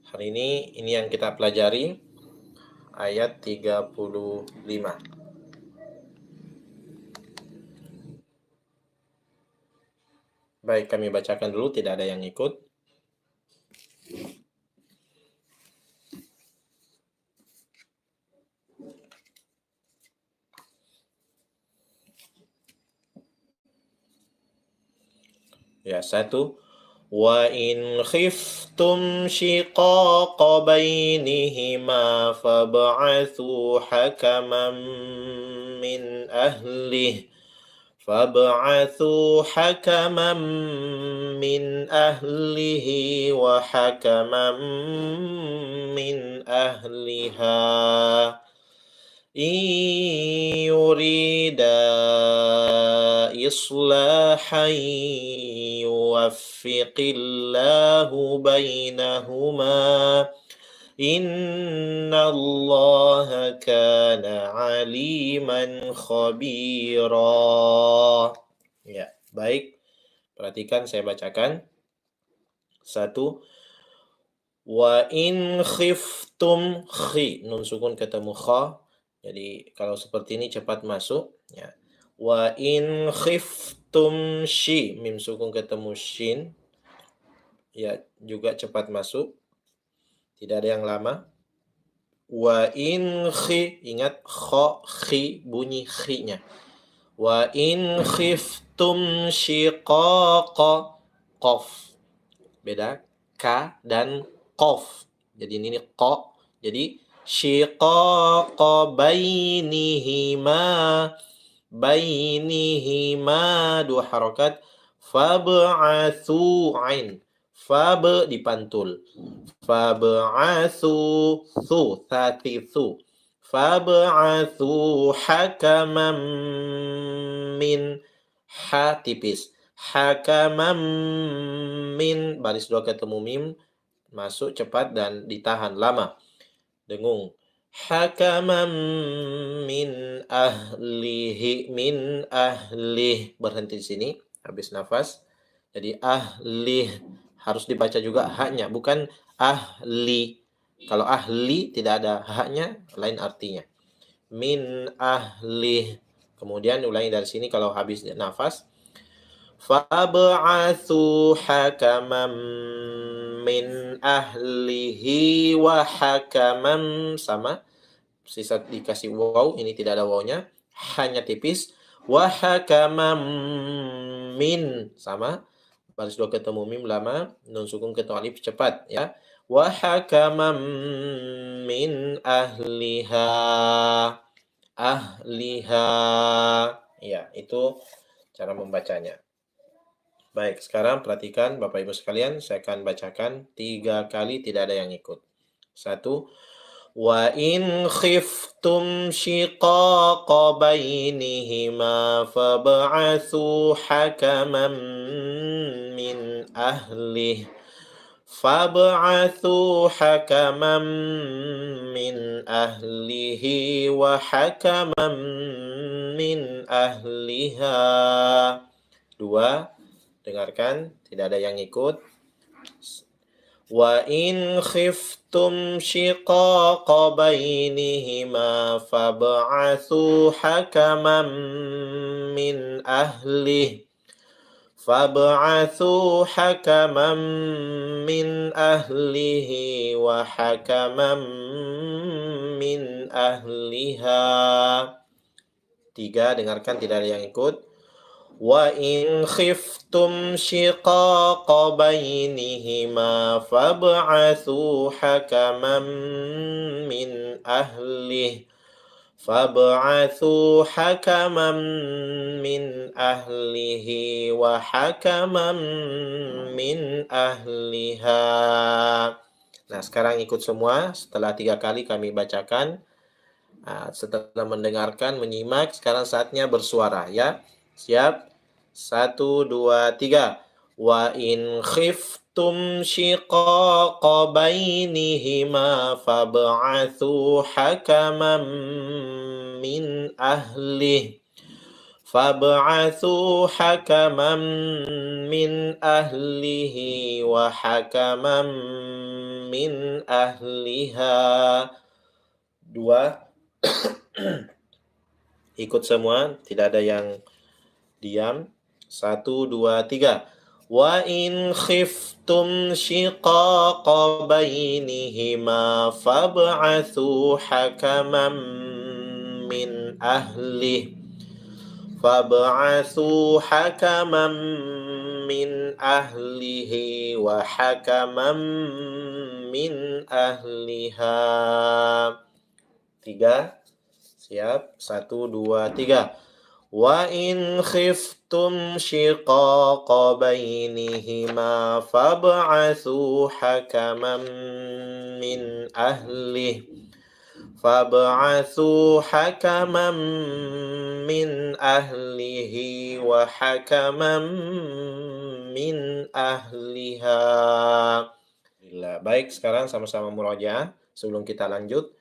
Hari ini yang kita pelajari ayat 35. Baik, kami bacakan dulu, tidak ada yang ikut. Ya, 1. Wa in khiftum shiqaqa bainihima fab'athu hakaman min ahlihi فابعثوا حكما من أهله وحكما من أهلها إن يريدا إصلاحا يوفق الله بينهما Inna Allah kana aliman khabira. Ya, baik. Perhatikan saya bacakan. 1. Wa in khiftum nun sukun ketemu kha. Jadi kalau seperti ini cepat masuk ya. Wa in khiftum mim sukun ketemu shin. Ya, juga cepat masuk. Tidak ada yang lama. Wa in ingat kho, khi, bunyi khi-nya. Wa in khiftum shiqaqa, qaf. Beda ka dan qaf. Jadi ini qa. Jadi shiqaqa bainihima dua harakat. Fab'athu ain. Fab dipantul. Fab'athu Fab'athu hakaman min tipis. Hakaman min baris dua ketemu mim masuk cepat dan ditahan lama. Dengung. Hakaman min ahlih berhenti di sini habis nafas. Jadi ahlih harus dibaca juga haknya, bukan ahli. Kalau ahli tidak ada haknya, lain artinya. Min ahli. Kemudian ulangi dari sini kalau habis nafas. Fab'athu hakaman min ahlihi wa hakaman sama. Sisa dikasih waw, ini tidak ada wawnya, hanya tipis. Wa hakaman min sama. Baris dua ketemu mim lama, nun sukun ketemu alif cepat ya. Wa hakaman min ahliha. Ya, itu cara membacanya. Baik, sekarang perhatikan Bapak Ibu sekalian, saya akan bacakan 3 kali, tidak ada yang ikut. 1. Wa in khiftum shiqaqa bainihima fab'athu hakaman min ahlihi wa hakaman min ahliha. 2. Dengarkan, tidak ada yang ikut. Wa in khiftum shiqaqa bainihima fab'athu hakaman min ahlihi wa hakaman min ahliha. 3. Dengarkan, tidak ada yang ikut. Wa in khiftum shiqaqa bainihima fab'athu hakaman min ahlihi wa hakaman min ahliha. Nah, sekarang ikut semua. Setelah 3 kali kami bacakan. Nah, setelah mendengarkan, menyimak, sekarang saatnya bersuara ya. Siap? 1, 2, 3. Wa in khiftum shiqaqa bainihima fab'athu hakaman min ahlihi wa hakaman min ahliha. Dua. Ikut semua, tidak ada yang diam. 1, 2, 3. Wa in khiftum shiqaqa bainihima fab'athu hakaman min ahlih min ahlihi wa hakaman min ahliha. 3. Siap. 1, 2, 3. Wa in khiftum shiqaqa bainihima fab'athu hakaman min ahlih min ahlihi wa hakaman min ahliha. Baik, sekarang sama-sama murajaah sebelum kita lanjut.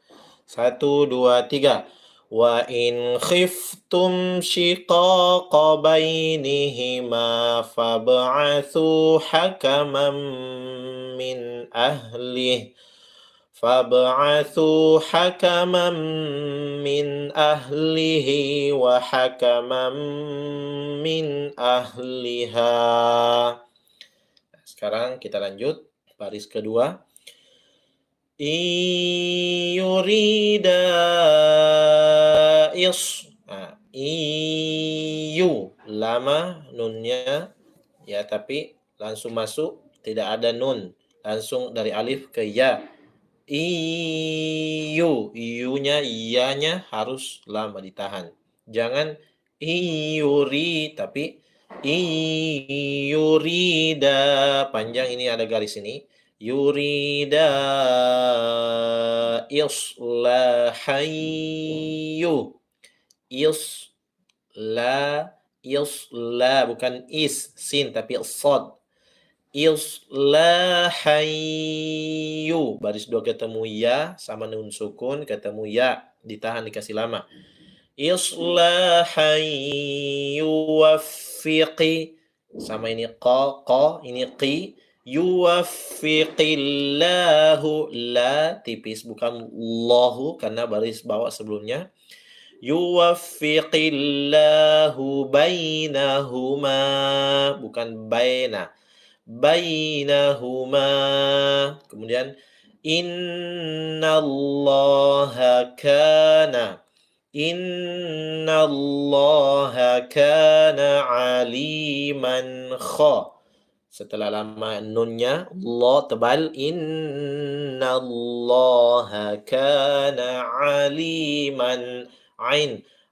1, 2, 3. Wa in khiftum shiqaqa bainihima fab'athu hakaman min ahlih min ahlihi wa hakaman min ahliha. Sekarang kita lanjut baris kedua. Yurida iyu lama nunnya ya, tapi langsung masuk, tidak ada nun, langsung dari alif ke ya. Iyunya iyanya harus lama ditahan, jangan iyuri tapi iyurida panjang, ini ada garis ini. Yurida islahayu isla bukan sin tapi sod. Islahayu baris 2 ketemu ya sama nun sukun, ketemu ya ditahan dikasih lama. Islahayu wafiqi sama ini qa ini qi. Yuwaffiqillahu, la tipis bukan Allahu karena baris bawah sebelumnya. Yuwaffiqillahu bainahuma bukan bainahuma. Kemudian innallaha kana aliman kha. Setelah lama nunnya Allah tebal. Innallaha kana aliman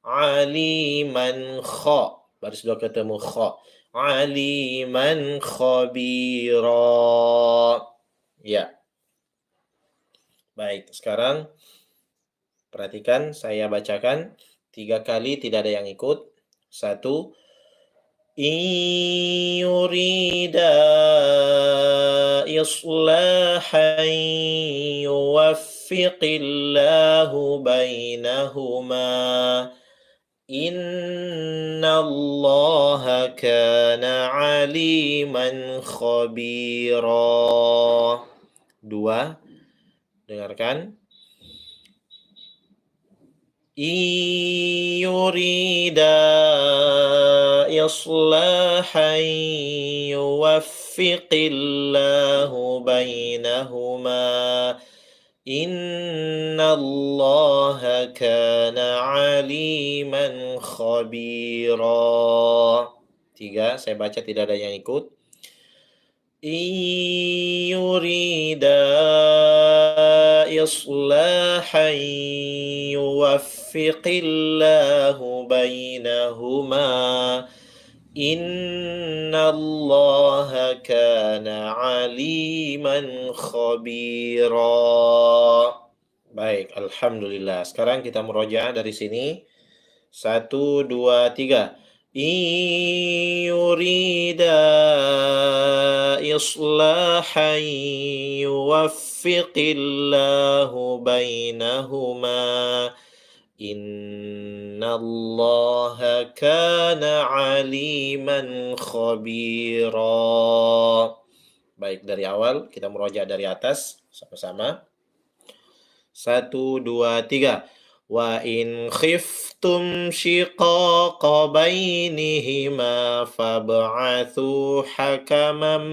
aliman kha. Baris 2 ketemu kha. Aliman khabira. Ya. Baik, sekarang perhatikan saya bacakan 3 kali, tidak ada yang ikut. 1. In yurida islahan yuwaffiqillahu bainahuma innallaha kana aliman khabira. 2. Dengarkan. Yurida islahan yuwaffiqillahu bainahuma innallaha kana aliman khabira. 3, saya baca tidak ada yang ikut. Yurida islahan yuwaffiqillahu bainahuma innallaha kana aliman khabira. Baik, alhamdulillah. Sekarang kita murojaah dari sini. 1, 2, 3. Yurida islahan yuwaffiqillahu bainahuma innallaha kana aliman khabira. Baik, dari awal kita murojaah dari atas sama-sama. 1, 2, 3. Wa in khiftum shiqaqa bainihima fab'athu hakaman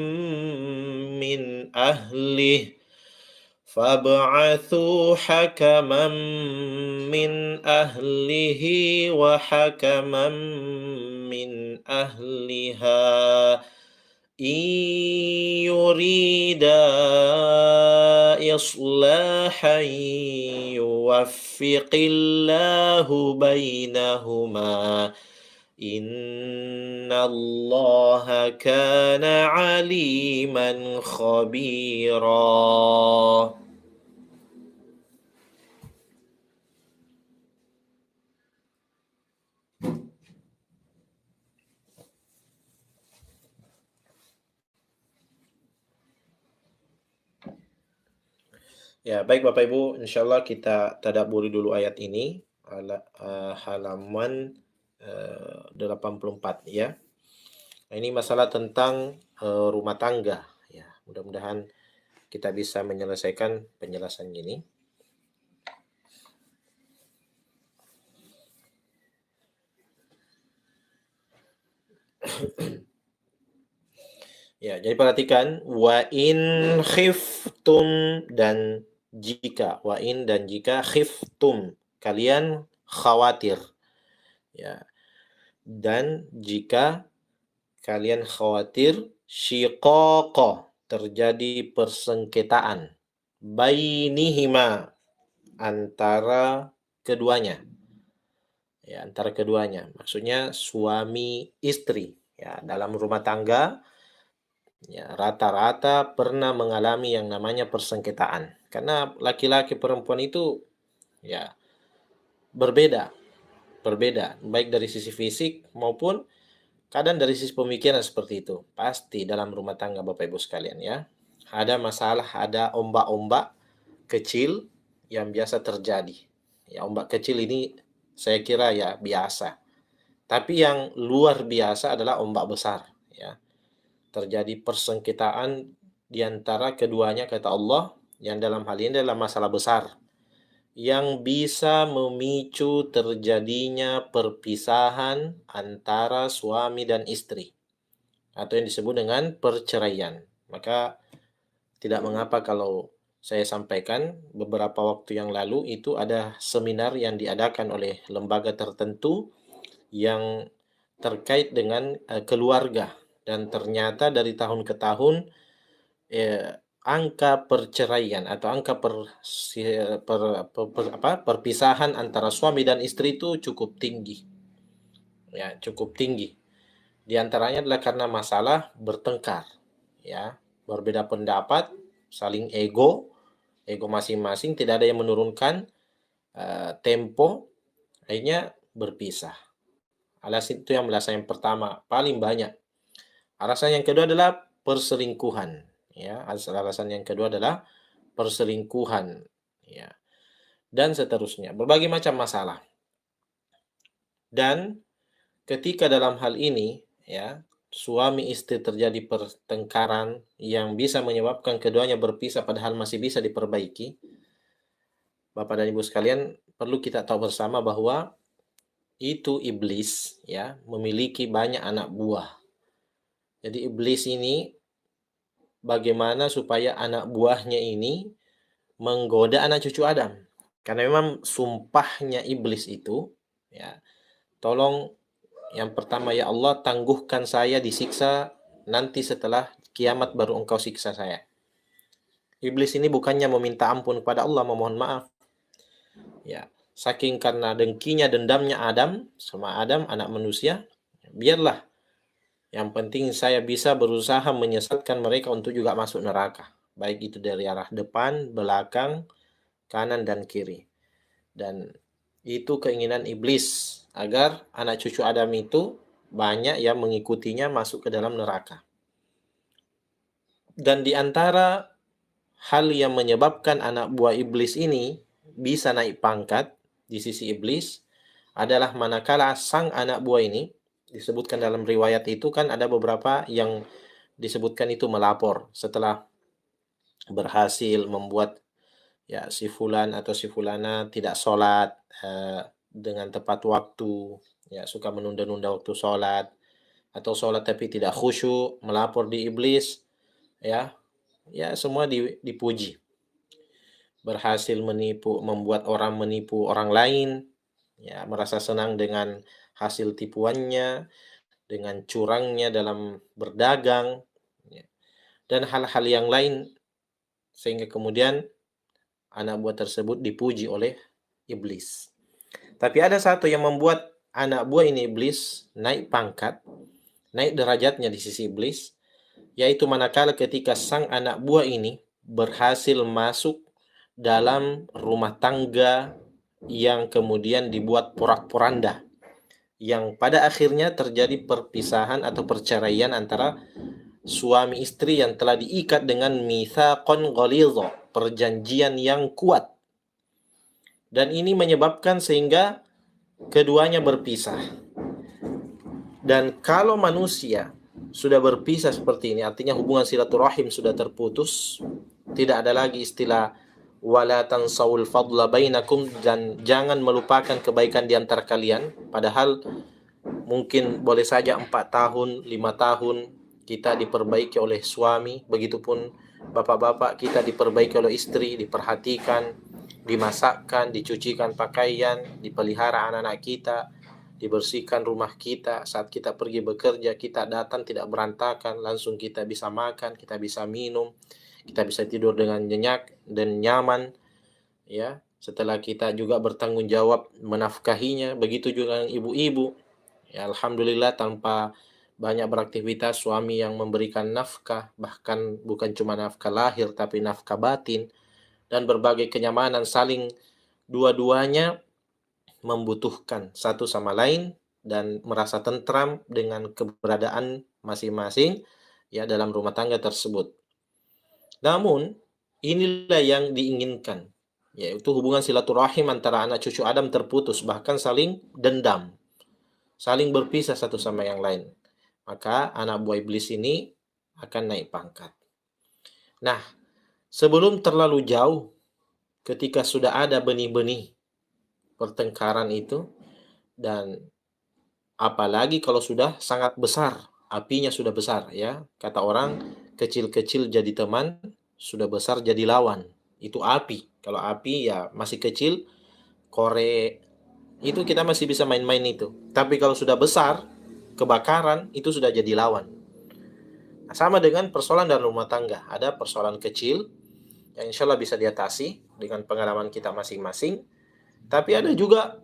min ahlih فابعثوا حكما من أهله وحكما من أهلها إن يريدا إصلاحا يوفق الله بينهما إن الله كان عليما خبيرا. Ya, baik Bapak Ibu, insya Allah kita tadabburi dulu ayat ini, halaman 84 ya. Nah, ini masalah tentang rumah tangga ya. Mudah-mudahan kita bisa menyelesaikan penjelasan ini. Ya, jadi perhatikan wa in khiftum dan jika, wa in dan jika khiftum, kalian khawatir. Ya. Dan jika kalian khawatir syiqaqa, terjadi persengketaan bainihima, antara keduanya. Ya, antara keduanya. Maksudnya suami istri. Ya, dalam rumah tangga ya, rata-rata pernah mengalami yang namanya persengketaan. Karena laki-laki perempuan itu ya berbeda, baik dari sisi fisik maupun kadang dari sisi pemikiran seperti itu. Pasti dalam rumah tangga Bapak Ibu sekalian ya, ada masalah, ada ombak-ombak kecil yang biasa terjadi. Ya, ombak kecil ini saya kira ya biasa. Tapi yang luar biasa adalah ombak besar ya. Terjadi persengketaan di antara keduanya, kata Allah, yang dalam hal ini adalah masalah besar yang bisa memicu terjadinya perpisahan antara suami dan istri atau yang disebut dengan perceraian. Maka tidak mengapa kalau saya sampaikan beberapa waktu yang lalu itu ada seminar yang diadakan oleh lembaga tertentu yang terkait dengan keluarga. Dan ternyata dari tahun ke tahun angka perceraian atau angka perpisahan antara suami dan istri itu cukup tinggi. Ya, cukup tinggi. Di antaranya adalah karena masalah bertengkar, ya, berbeda pendapat, saling ego masing-masing, tidak ada yang menurunkan tempo, akhirnya berpisah. Alasan itu yang pertama paling banyak. Alasan yang kedua adalah perselingkuhan. Ya, alasan yang kedua adalah perselingkuhan. Ya, dan seterusnya. Berbagai macam masalah. Dan ketika dalam hal ini, ya, suami istri terjadi pertengkaran yang bisa menyebabkan keduanya berpisah padahal masih bisa diperbaiki, Bapak dan Ibu sekalian, perlu kita tahu bersama bahwa itu iblis ya memiliki banyak anak buah. Jadi iblis ini bagaimana supaya anak buahnya ini menggoda anak cucu Adam. Karena memang sumpahnya iblis itu ya, tolong yang pertama ya Allah tangguhkan saya disiksa, nanti setelah kiamat baru engkau siksa saya. Iblis ini bukannya meminta ampun kepada Allah, memohon maaf. Ya, saking karena dengkinya, dendamnya Adam sama Adam anak manusia, biarlah yang penting saya bisa berusaha menyesatkan mereka untuk juga masuk neraka. Baik itu dari arah depan, belakang, kanan, dan kiri. Dan itu keinginan iblis agar anak cucu Adam itu banyak yang mengikutinya masuk ke dalam neraka. Dan di antara hal yang menyebabkan anak buah iblis ini bisa naik pangkat di sisi iblis adalah manakala sang anak buah ini, disebutkan dalam riwayat itu kan ada beberapa yang disebutkan itu melapor setelah berhasil membuat ya si fulan atau si fulana tidak sholat dengan tepat waktu, ya suka menunda-nunda waktu sholat, atau sholat tapi tidak khusyuk, melapor di iblis, ya, ya semua dipuji. Berhasil membuat orang menipu orang lain, ya merasa senang dengan hasil tipuannya, dengan curangnya dalam berdagang, ya, dan hal-hal yang lain, sehingga kemudian anak buah tersebut dipuji oleh iblis. Tapi ada satu yang membuat anak buah ini iblis naik pangkat, naik derajatnya di sisi iblis, yaitu manakala ketika sang anak buah ini berhasil masuk dalam rumah tangga yang kemudian dibuat porak-poranda, yang pada akhirnya terjadi perpisahan atau perceraian antara suami istri yang telah diikat dengan mitsaqan ghalidha, perjanjian yang kuat. Dan ini menyebabkan sehingga keduanya berpisah. Dan kalau manusia sudah berpisah seperti ini, artinya hubungan silaturahim sudah terputus, tidak ada lagi istilah wala tansawul fadla bainakum, dan jangan melupakan kebaikan di antara kalian. Padahal mungkin boleh saja 4 tahun, 5 tahun kita diperbaiki oleh suami, begitupun bapak-bapak kita diperbaiki oleh istri, diperhatikan, dimasakkan, dicucikan pakaian, dipelihara anak-anak kita, dibersihkan rumah kita, saat kita pergi bekerja, kita datang tidak berantakan, langsung kita bisa makan, kita bisa minum, kita bisa tidur dengan nyenyak dan nyaman, ya. Setelah kita juga bertanggung jawab menafkahinya, begitu juga dengan ibu-ibu. Ya, alhamdulillah tanpa banyak beraktivitas, suami yang memberikan nafkah, bahkan bukan cuma nafkah lahir tapi nafkah batin, dan berbagai kenyamanan, saling dua-duanya membutuhkan satu sama lain dan merasa tentram dengan keberadaan masing-masing ya dalam rumah tangga tersebut. Namun inilah yang diinginkan, yaitu hubungan silaturahim antara anak cucu Adam terputus, bahkan saling dendam, saling berpisah satu sama yang lain. Maka anak buah iblis ini akan naik pangkat. Nah, sebelum terlalu jauh, ketika sudah ada benih-benih pertengkaran itu, dan apalagi kalau sudah sangat besar, apinya sudah besar, ya. Kata orang, kecil-kecil jadi teman, sudah besar jadi lawan. Itu api. Kalau api ya masih kecil, korek, itu kita masih bisa main-main itu. Tapi kalau sudah besar, kebakaran, itu sudah jadi lawan. Nah, sama dengan persoalan dalam rumah tangga. Ada persoalan kecil yang insya Allah bisa diatasi dengan pengalaman kita masing-masing. Tapi ada juga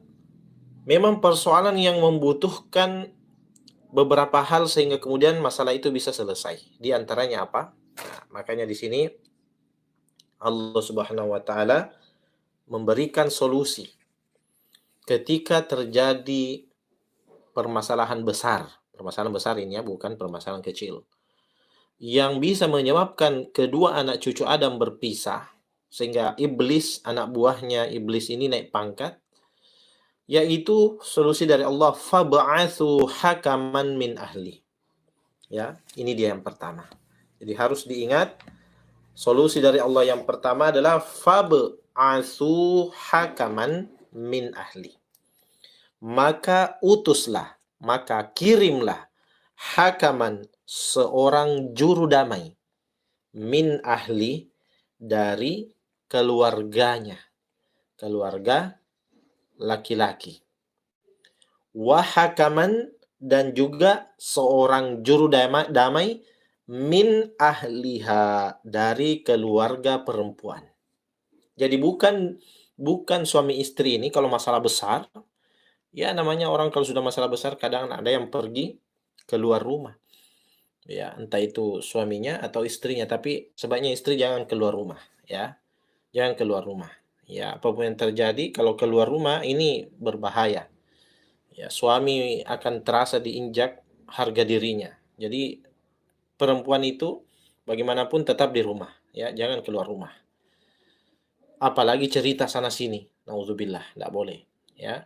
memang persoalan yang membutuhkan beberapa hal sehingga kemudian masalah itu bisa selesai. Di antaranya apa? Nah, makanya di sini Allah Subhanahu wa taala memberikan solusi ketika terjadi permasalahan besar. Permasalahan besar ini ya, bukan permasalahan kecil. Yang bisa menyebabkan kedua anak cucu Adam berpisah sehingga iblis, anak buahnya iblis ini naik pangkat, yaitu solusi dari Allah, fab'atsu hakaman min ahli. Ya, ini dia yang pertama. Jadi harus diingat, solusi dari Allah yang pertama adalah fab'atsu hakaman min ahli. Maka utuslah, maka kirimlah hakaman, seorang juru damai, min ahli, dari keluarganya, keluarga laki-laki. Wahakaman, dan juga seorang juru damai min ahliha, dari keluarga perempuan. Jadi bukan suami istri ini kalau masalah besar, ya namanya orang kalau sudah masalah besar kadang ada yang pergi keluar rumah. Ya, entah itu suaminya atau istrinya, tapi sebaiknya istri jangan keluar rumah, ya. Jangan keluar rumah. Ya, apapun yang terjadi kalau keluar rumah ini berbahaya. Ya, suami akan terasa diinjak harga dirinya. Jadi perempuan itu bagaimanapun tetap di rumah, ya, jangan keluar rumah. Apalagi cerita sana sini, naudzubillah, enggak boleh, ya.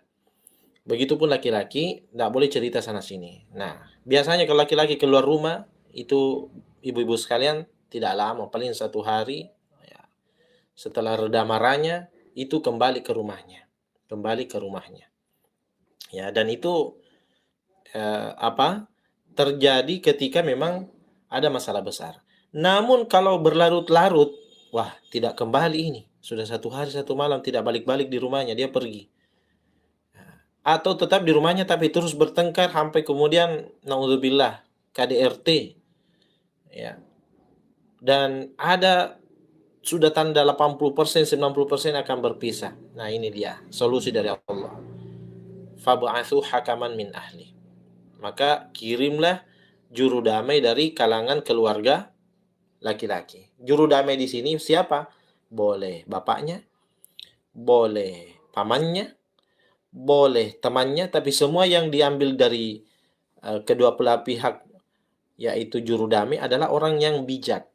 Begitupun laki-laki, enggak boleh cerita sana sini. Nah, biasanya kalau laki-laki keluar rumah itu ibu-ibu sekalian, tidak lama, paling 1 hari, ya, setelah reda marahnya, itu kembali ke rumahnya. Kembali ke rumahnya. Ya, dan itu terjadi ketika memang ada masalah besar. Namun kalau berlarut-larut, wah, tidak kembali ini. Sudah 1 hari 1 malam tidak balik-balik di rumahnya, dia pergi. Atau tetap di rumahnya tapi terus bertengkar sampai kemudian naudzubillah KDRT, ya. Dan ada sudah tanda 80%, 90% akan berpisah. Nah, ini dia solusi dari Allah. Fab'atsu hakaman min ahli. Maka kirimlah juru damai dari kalangan keluarga laki-laki. Juru damai di sini siapa? Boleh bapaknya, boleh pamannya, boleh temannya, tapi semua yang diambil dari kedua belah pihak, yaitu juru damai, adalah orang yang bijak,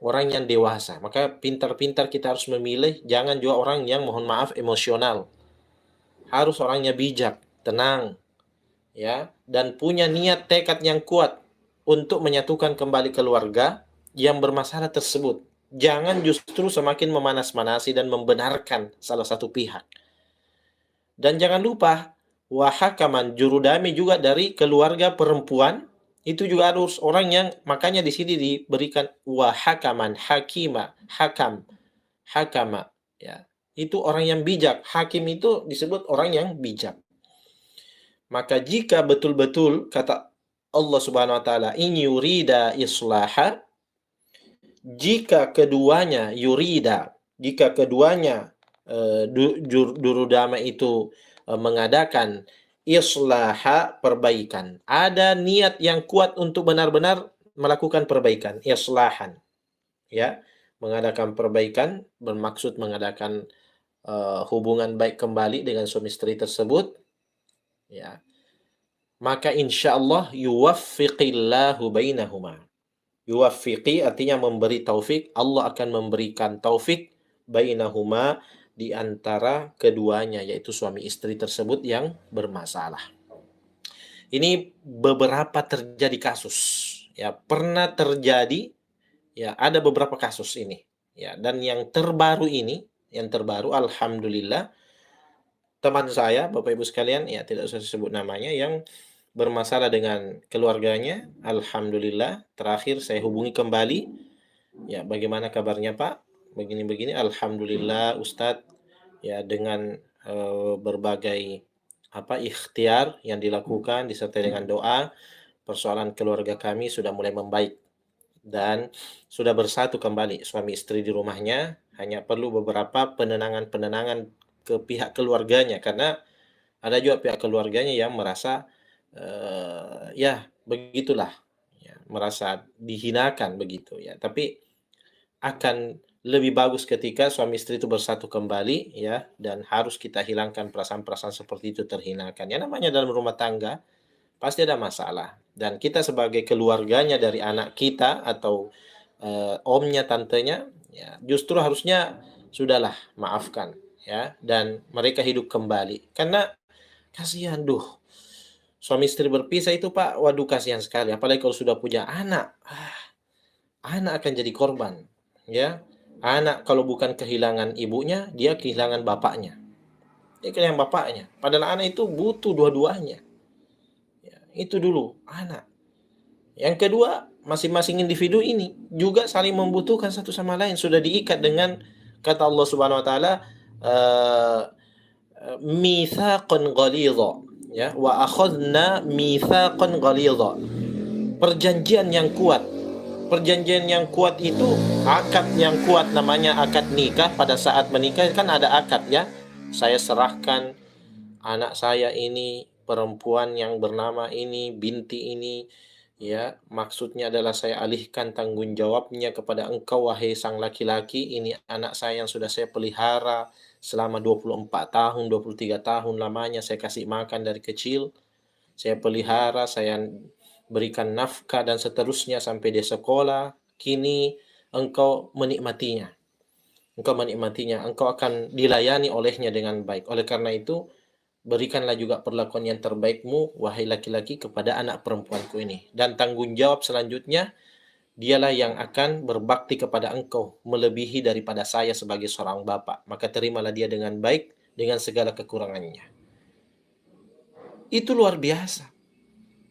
orang yang dewasa. Maka pintar-pintar kita harus memilih, jangan juga orang yang mohon maaf emosional. Harus orangnya bijak, tenang, ya, dan punya niat tekad yang kuat untuk menyatukan kembali keluarga yang bermasalah tersebut. Jangan justru semakin memanas-manasi dan membenarkan salah satu pihak. Dan jangan lupa, wahakaman, juru damai juga dari keluarga perempuan, itu juga harus orang yang, makanya di sini diberikan wahakaman, hakima, hakam, hakama, ya. Itu orang yang bijak. Hakim itu disebut orang yang bijak. Maka jika betul-betul kata Allah Subhanahu wa taala, in yurida islaha, jika keduanya juru damai itu mengadakan islaha, perbaikan. Ada niat yang kuat untuk benar-benar melakukan perbaikan, islahan. Ya, mengadakan perbaikan bermaksud mengadakan hubungan baik kembali dengan suami istri tersebut, ya. Maka insya Allah yuwaffiqillahu bainahuma. Yuwaffiqi artinya memberi taufik, Allah akan memberikan taufik bainahuma, di antara keduanya, yaitu suami istri tersebut yang bermasalah. Ini beberapa terjadi kasus, ya, pernah terjadi, ya, ada beberapa kasus ini, ya, dan yang terbaru alhamdulillah, teman saya, Bapak Ibu sekalian, ya, tidak usah disebut namanya, yang bermasalah dengan keluarganya, alhamdulillah, terakhir saya hubungi kembali, ya, bagaimana kabarnya Pak? Begini-begini, alhamdulillah Ustadz, ya, dengan berbagai ikhtiar yang dilakukan disertai dengan doa, persoalan keluarga kami sudah mulai membaik dan sudah bersatu kembali suami istri di rumahnya. Hanya perlu beberapa penenangan ke pihak keluarganya, karena ada juga pihak keluarganya yang merasa ya begitulah, ya, merasa dihinakan begitu, ya. Tapi akan lebih bagus ketika suami istri itu bersatu kembali, ya, dan harus kita hilangkan perasaan-perasaan seperti itu, terhinakan. Ya, namanya dalam rumah tangga pasti ada masalah, dan kita sebagai keluarganya dari anak kita atau omnya, tantenya, ya, justru harusnya sudahlah, maafkan, ya, dan mereka hidup kembali. Karena kasihan, suami istri berpisah itu Pak, waduh kasihan sekali, apalagi kalau sudah punya anak. Anak akan jadi korban, ya. Anak kalau bukan kehilangan ibunya, dia kehilangan bapaknya. Dia kehilangan bapaknya. Padahal anak itu butuh dua-duanya. Ya, itu dulu anak. Yang kedua, masing-masing individu ini juga saling membutuhkan satu sama lain. Sudah diikat dengan kata Allah Subhanahu wa taala, mitsaqan ghalidha, ya, wa akhadna mitsaqan ghalidha. Perjanjian yang kuat. Perjanjian yang kuat itu akad yang kuat, namanya akad nikah. Pada saat menikah kan ada akad, ya. Saya serahkan anak saya ini, perempuan yang bernama ini, binti ini, ya, maksudnya adalah saya alihkan tanggung jawabnya kepada engkau wahai sang laki-laki. Ini anak saya yang sudah saya pelihara selama 24 tahun, 23 tahun lamanya, saya kasih makan dari kecil, saya pelihara, saya berikan nafkah dan seterusnya sampai dia sekolah. Kini engkau menikmatinya. Engkau akan dilayani olehnya dengan baik. Oleh karena itu, berikanlah juga perlakuan yang terbaikmu, wahai laki-laki, kepada anak perempuanku ini. Dan tanggung jawab selanjutnya, dialah yang akan berbakti kepada engkau melebihi daripada saya sebagai seorang bapak. Maka terimalah dia dengan baik dengan segala kekurangannya. Itu luar biasa.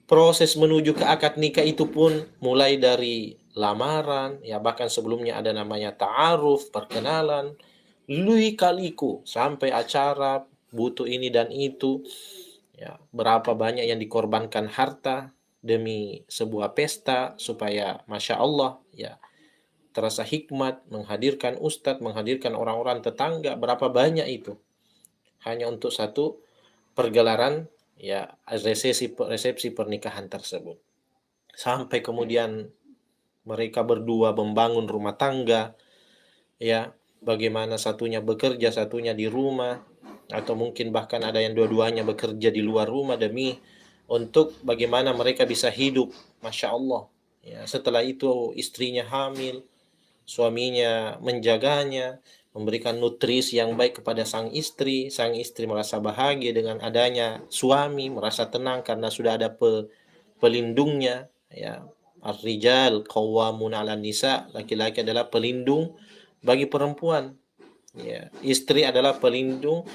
Proses menuju ke akad nikah itu pun mulai dari lamaran, ya bahkan sebelumnya ada namanya ta'aruf, perkenalan, lika-liku sampai acara butuh ini dan itu, ya berapa banyak yang dikorbankan harta demi sebuah pesta supaya masya Allah ya terasa hikmat menghadirkan ustadz, menghadirkan orang-orang tetangga, berapa banyak itu hanya untuk satu pergelaran ya resepsi pernikahan tersebut. Sampai kemudian mereka berdua membangun rumah tangga, ya bagaimana satunya bekerja, satunya di rumah, atau mungkin bahkan ada yang dua-duanya bekerja di luar rumah demi untuk bagaimana mereka bisa hidup, masya Allah. Ya, setelah itu istrinya hamil, suaminya menjaganya, memberikan nutrisi yang baik kepada sang istri merasa bahagia dengan adanya suami, merasa tenang karena sudah ada pelindungnya, ya. Ar-rijal qawwamun 'alan nisa, laki-laki adalah pelindung bagi perempuan. Ya, istri adalah pelindung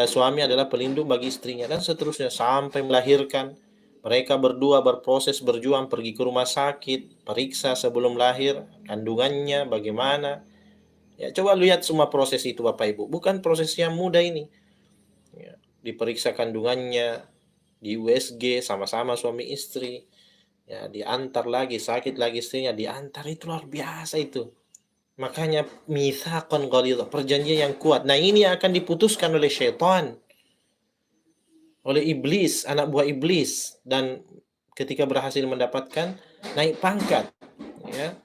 suami adalah pelindung bagi istrinya dan seterusnya sampai melahirkan. Mereka berdua berproses berjuang pergi ke rumah sakit, periksa sebelum lahir kandungannya bagaimana. Ya, coba lihat semua proses itu Bapak Ibu. Bukan proses yang mudah ini. Ya, diperiksa kandungannya di USG sama-sama suami istri. Ya, diantar lagi, sakit lagi istrinya, diantar, itu luar biasa itu. Makanya mitsaqan ghalidha, perjanjian yang kuat. Nah, ini yang akan diputuskan oleh syaitan, oleh iblis, anak buah iblis, dan ketika berhasil mendapatkan naik pangkat, ya.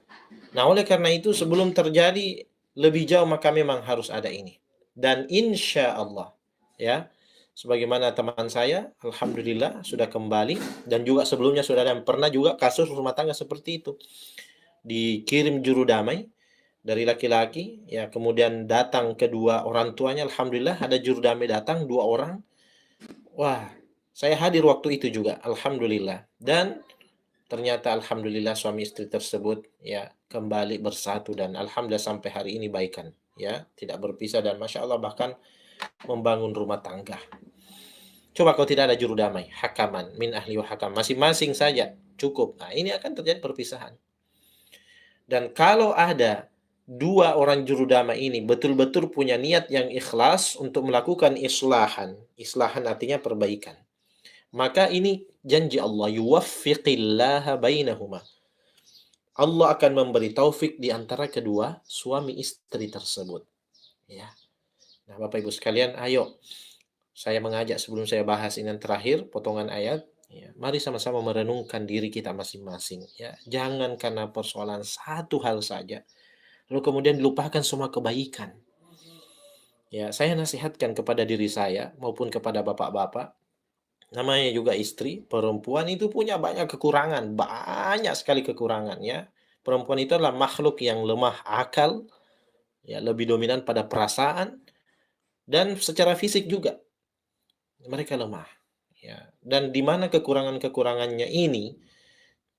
Nah, oleh karena itu sebelum terjadi lebih jauh maka memang harus ada ini. Dan insya Allah, ya, sebagaimana teman saya, alhamdulillah sudah kembali, dan juga sebelumnya sudah ada yang pernah juga kasus rumah tangga seperti itu. Dikirim juru damai dari laki-laki, ya kemudian datang kedua orang tuanya, alhamdulillah ada juru damai datang 2 orang. Wah, saya hadir waktu itu juga, alhamdulillah. Dan ternyata alhamdulillah suami istri tersebut ya kembali bersatu dan alhamdulillah sampai hari ini baikan, ya tidak berpisah dan masya Allah bahkan membangun rumah tangga. Coba kalau tidak ada juru damai, hakaman min ahli wa hakam, masing-masing saja cukup. Nah, ini akan terjadi perpisahan. Dan kalau ada 2 orang juru damai ini betul-betul punya niat yang ikhlas untuk melakukan islahan, islahan artinya perbaikan, maka ini janji Allah, yuwaffiqillaha bainahuma. Allah akan memberi taufik di antara kedua suami istri tersebut. Ya. Nah, Bapak Ibu sekalian, ayo saya mengajak sebelum saya bahas ini yang terakhir potongan ayat, ya, mari sama-sama merenungkan diri kita masing-masing, ya. Jangan karena persoalan satu hal saja lalu kemudian dilupakan semua kebaikan. Ya, saya nasihatkan kepada diri saya maupun kepada bapak-bapak, namanya juga istri, perempuan itu punya banyak kekurangan, banyak sekali kekurangan, ya. Perempuan itu adalah makhluk yang lemah akal, ya, lebih dominan pada perasaan dan secara fisik juga mereka lemah, ya. Dan di mana kekurangan-kekurangannya ini,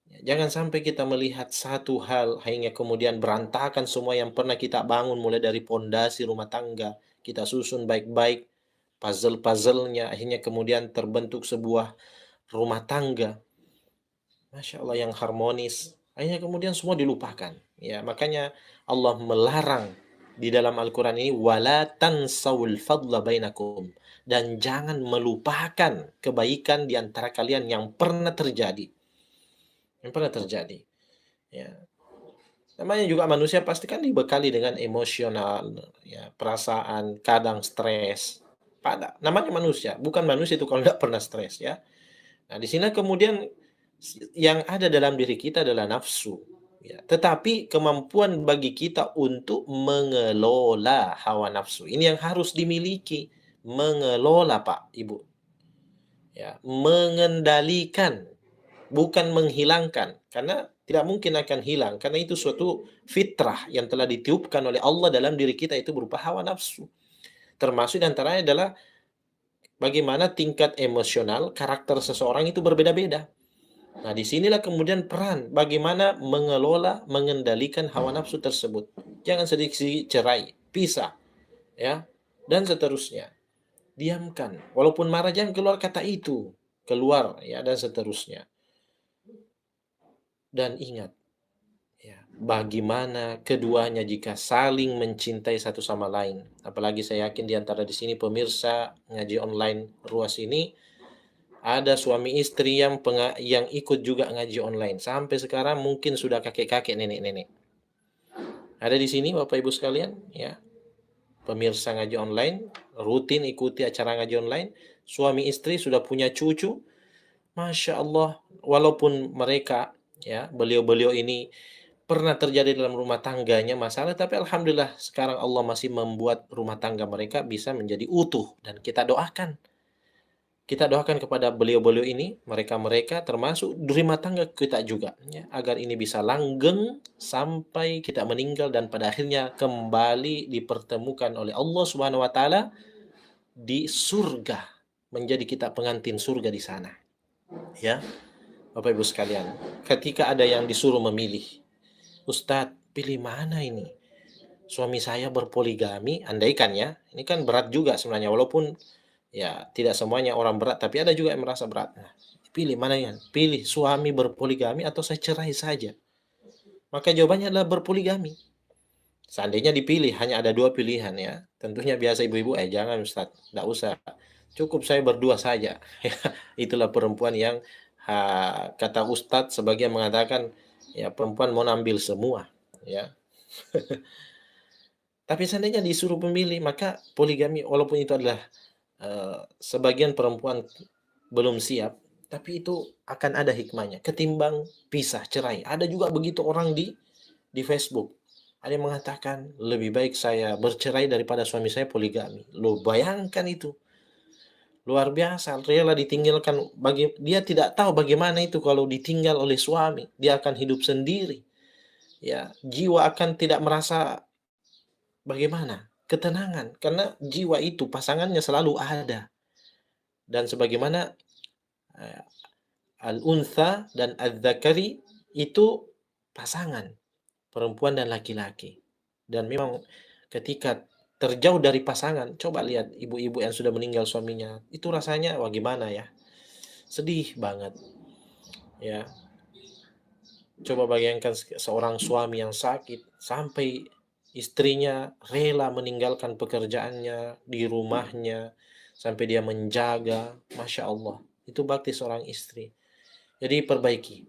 ya, jangan sampai kita melihat satu hal hingga kemudian berantakan semua yang pernah kita bangun mulai dari pondasi rumah tangga, kita susun baik-baik puzzle-puzzle-nya, akhirnya kemudian terbentuk sebuah rumah tangga, masya Allah, yang harmonis. Akhirnya kemudian semua dilupakan. Ya, makanya Allah melarang di dalam Al-Quran ini, wala tansawul fadla bainakum, dan jangan melupakan kebaikan di antara kalian yang pernah terjadi. Yang pernah terjadi. Ya. Namanya juga manusia pasti kan dibekali dengan emosional, ya, perasaan, kadang stres. Namanya manusia, bukan manusia itu kalau tidak pernah stres, ya. Nah, di sini kemudian yang ada dalam diri kita adalah nafsu, ya. Tetapi kemampuan bagi kita untuk mengelola hawa nafsu ini yang harus dimiliki, mengelola Pak, Ibu. Ya, mengendalikan, bukan menghilangkan, karena tidak mungkin akan hilang, karena itu suatu fitrah yang telah ditiupkan oleh Allah dalam diri kita, itu berupa hawa nafsu. Termasuk diantaranya adalah bagaimana tingkat emosional karakter seseorang itu berbeda-beda. Nah, disinilah kemudian peran bagaimana mengelola, mengendalikan hawa nafsu tersebut. Jangan sedikit cerai, pisah, ya, dan seterusnya. Diamkan, walaupun marah jangan keluar kata itu, keluar, ya, dan seterusnya. Dan ingat, ya, bagaimana keduanya jika saling mencintai satu sama lain. Apalagi saya yakin di antara di sini pemirsa ngaji online ruas ini ada suami istri yang ikut juga ngaji online. Sampai sekarang mungkin sudah kakek-kakek, nenek-nenek. Ada di sini Bapak Ibu sekalian, ya. Pemirsa ngaji online, rutin ikuti acara ngaji online. Suami istri sudah punya cucu. Masya Allah, walaupun mereka, ya, beliau-beliau ini pernah terjadi dalam rumah tangganya masalah, tapi alhamdulillah sekarang Allah masih membuat rumah tangga mereka bisa menjadi utuh, dan kita doakan kepada beliau-beliau ini, mereka-mereka termasuk rumah tangga kita juga, ya, agar ini bisa langgeng sampai kita meninggal dan pada akhirnya kembali dipertemukan oleh Allah Subhanahu wa taala di surga, menjadi kita pengantin surga di sana. Ya, Bapak Ibu sekalian, ketika ada yang disuruh memilih, Ustadz, pilih mana ini? Suami saya berpoligami, andaikan ya, ini kan berat juga sebenarnya, walaupun ya tidak semuanya orang berat, tapi ada juga yang merasa berat. Nah, pilih mana yang? Pilih suami berpoligami atau saya cerai saja? Maka jawabannya adalah berpoligami. Seandainya dipilih, hanya ada dua pilihan ya. Tentunya biasa ibu-ibu, jangan Ustaz, tidak usah. Cukup saya berdua saja. Itulah perempuan yang kata Ustadz sebagian mengatakan, ya perempuan mau ambil semua. Ya. Tapi seandainya disuruh memilih, maka poligami, walaupun itu adalah sebagian perempuan belum siap, tapi itu akan ada hikmahnya. Ketimbang pisah, cerai. Ada juga begitu orang di Facebook. Ada yang mengatakan, lebih baik saya bercerai daripada suami saya poligami. Lo bayangkan itu. Luar biasa, rela ditinggalkan. Dia tidak tahu bagaimana itu kalau ditinggal oleh suami. Dia akan hidup sendiri. Ya, jiwa akan tidak merasa bagaimana? Ketenangan. Karena jiwa itu, pasangannya selalu ada. Dan sebagaimana al-untha dan al-dzakari itu pasangan, perempuan dan laki-laki. Dan memang ketika terjauh dari pasangan, coba lihat ibu-ibu yang sudah meninggal suaminya, itu rasanya wah gimana ya, sedih banget ya. Coba bayangkan seorang suami yang sakit sampai istrinya rela meninggalkan pekerjaannya di rumahnya sampai dia menjaga. Masya Allah, itu bakti seorang istri. Jadi perbaiki,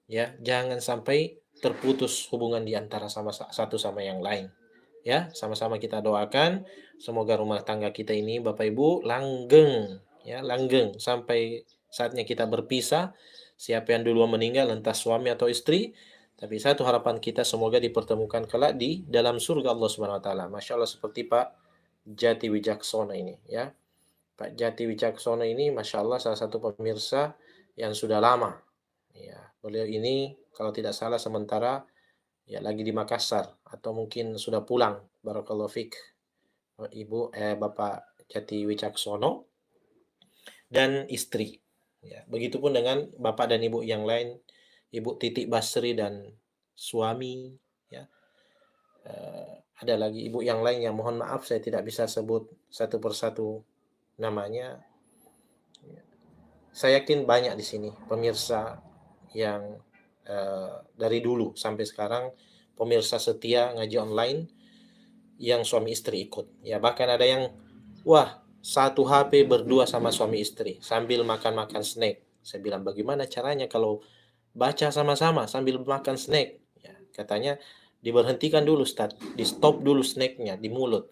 ya, jangan sampai terputus hubungan di antara satu sama yang lain. Ya, sama-sama kita doakan semoga rumah tangga kita ini Bapak Ibu langgeng, ya, langgeng sampai saatnya kita berpisah. Siapa yang duluan meninggal, entah suami atau istri, tapi satu harapan kita semoga dipertemukan kelak di dalam surga Allah Subhanahu wa taala. Masya Allah, seperti Pak Jati Wicaksono ini, ya. Pak Jati Wicaksono ini Masya Allah salah satu pemirsa yang sudah lama. Ya, beliau ini kalau tidak salah sementara ya lagi di Makassar atau mungkin sudah pulang. Barakallahu fik. Bapak Jati Wicaksono dan istri. Ya, begitupun dengan bapak dan ibu yang lain, Ibu Titik Basri dan suami. Ya, ada lagi ibu yang lain yang mohon maaf saya tidak bisa sebut satu persatu namanya. Saya yakin banyak di sini pemirsa yang dari dulu sampai sekarang pemirsa setia ngaji online yang suami istri ikut. Ya, bahkan ada yang satu HP berdua sama suami istri sambil makan-makan snack. Saya bilang bagaimana caranya kalau baca sama-sama sambil makan snack? Ya, katanya diberhentikan dulu, di stop dulu snacknya di mulut.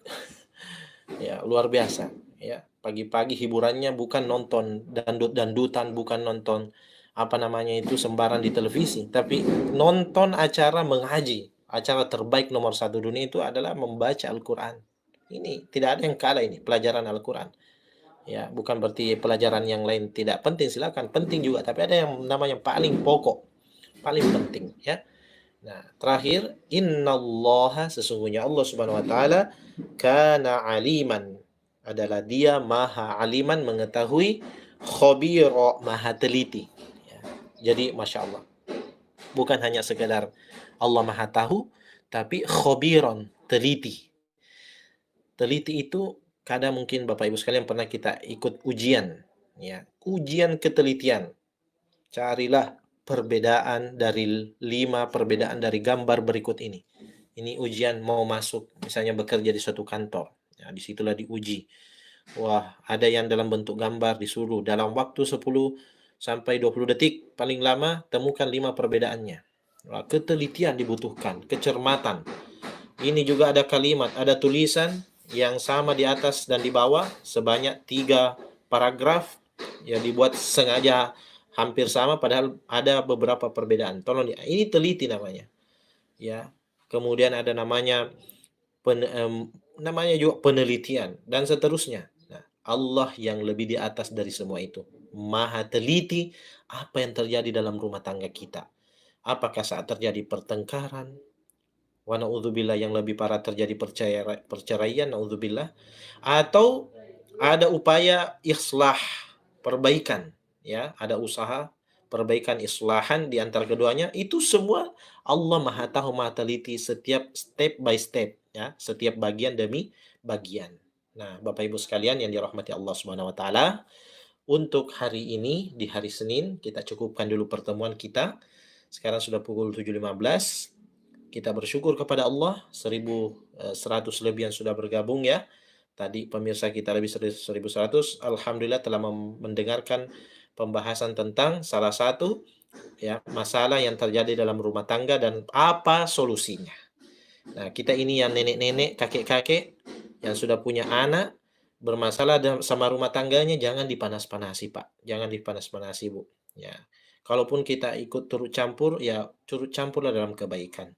Ya, luar biasa. Ya, pagi-pagi hiburannya bukan nonton dangdutan, bukan nonton sembarang di televisi, tapi nonton acara mengaji. Acara terbaik nomor satu dunia itu adalah membaca Al-Quran. Ini tidak ada yang kalah ini, pelajaran Al-Quran. Ya, bukan berarti pelajaran yang lain tidak penting, silakan penting juga, tapi ada yang namanya paling pokok, paling penting, ya. Nah, terakhir, innallaha, sesungguhnya Allah Subhanahu wa taala kana aliman, adalah dia maha aliman, mengetahui, khabira, maha teliti. Ya. Jadi Masya Allah, bukan hanya sekedar Allah Maha Tahu, tapi khobiron, teliti. Teliti itu kadang mungkin Bapak Ibu sekalian pernah kita ikut ujian, ya, ujian ketelitian. Carilah perbedaan dari 5 perbedaan dari gambar berikut ini. Ini ujian mau masuk, misalnya bekerja di suatu kantor. Ya, disitulah diuji. Wah, ada yang dalam bentuk gambar disuruh dalam waktu 10 sampai 20 detik paling lama temukan 5 perbedaannya. Wah, ketelitian dibutuhkan, kecermatan. Ini juga ada kalimat, ada tulisan yang sama di atas dan di bawah sebanyak 3 paragraf ya dibuat sengaja hampir sama padahal ada beberapa perbedaan. Tolong ini teliti namanya. Ya. Kemudian ada namanya namanya juga penelitian dan seterusnya. Nah, Allah yang lebih di atas dari semua itu. Maha teliti apa yang terjadi dalam rumah tangga kita. Apakah saat terjadi pertengkaran, wa na'udzubillah yang lebih parah terjadi perceraian, na'udzubillah, atau ada upaya islah, perbaikan, ya, ada usaha perbaikan islahan di antara keduanya, itu semua Allah Maha Tahu Maha Teliti setiap step by step, ya, setiap bagian demi bagian. Nah, Bapak Ibu sekalian yang dirahmati Allah Subhanahu wa taala, untuk hari ini di hari Senin kita cukupkan dulu pertemuan kita. Sekarang sudah pukul 7.15. Kita bersyukur kepada Allah 1.100 lebih yang sudah bergabung ya. Tadi pemirsa kita lebih 1.100. Alhamdulillah telah mendengarkan pembahasan tentang salah satu ya masalah yang terjadi dalam rumah tangga dan apa solusinya. Nah, kita ini yang nenek-nenek, kakek-kakek yang sudah punya anak bermasalah sama rumah tangganya jangan dipanas-panasi, Pak. Jangan dipanas-panasi, Bu. Ya. Kalaupun kita ikut turut campur, ya turut campurlah dalam kebaikan.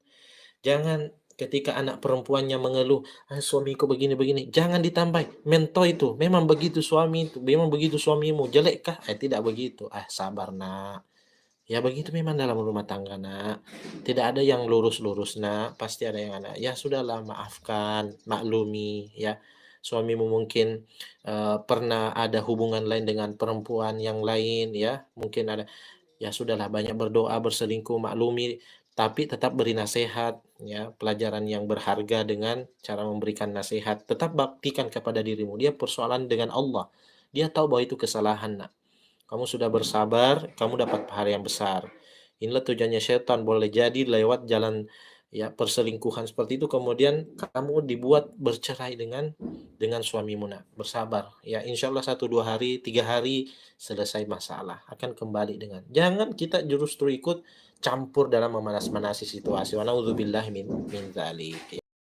Jangan ketika anak perempuannya mengeluh, suamiku begini-begini, jangan ditambah, mento itu, memang begitu suami itu, memang begitu suamimu, jelekkah? Tidak begitu. Sabar nak. Ya begitu memang dalam rumah tangga nak. Tidak ada yang lurus-lurus nak, pasti ada yang anak. Ya sudahlah maafkan, maklumi ya. Suamimu mungkin pernah ada hubungan lain dengan perempuan yang lain ya. Mungkin ada. Ya sudahlah banyak berdoa, berselingkuh, maklumi, tapi tetap beri nasihat ya, pelajaran yang berharga dengan cara memberikan nasihat. Tetap baktikan kepada dirimu. Dia persoalan dengan Allah. Dia tahu bahwa itu kesalahan nak. Kamu sudah bersabar, kamu dapat pahala yang besar. Inilah tujuannya setan, boleh jadi lewat jalan ya perselingkuhan seperti itu kemudian kamu dibuat bercerai dengan suamimu nak. Bersabar. Ya insya Allah 1-2 hari, 3 hari selesai masalah. Akan kembali dengan. Jangan kita justru ikut campur dalam memanas-manasi situasi. Wa na'udzubillahi min dzalik.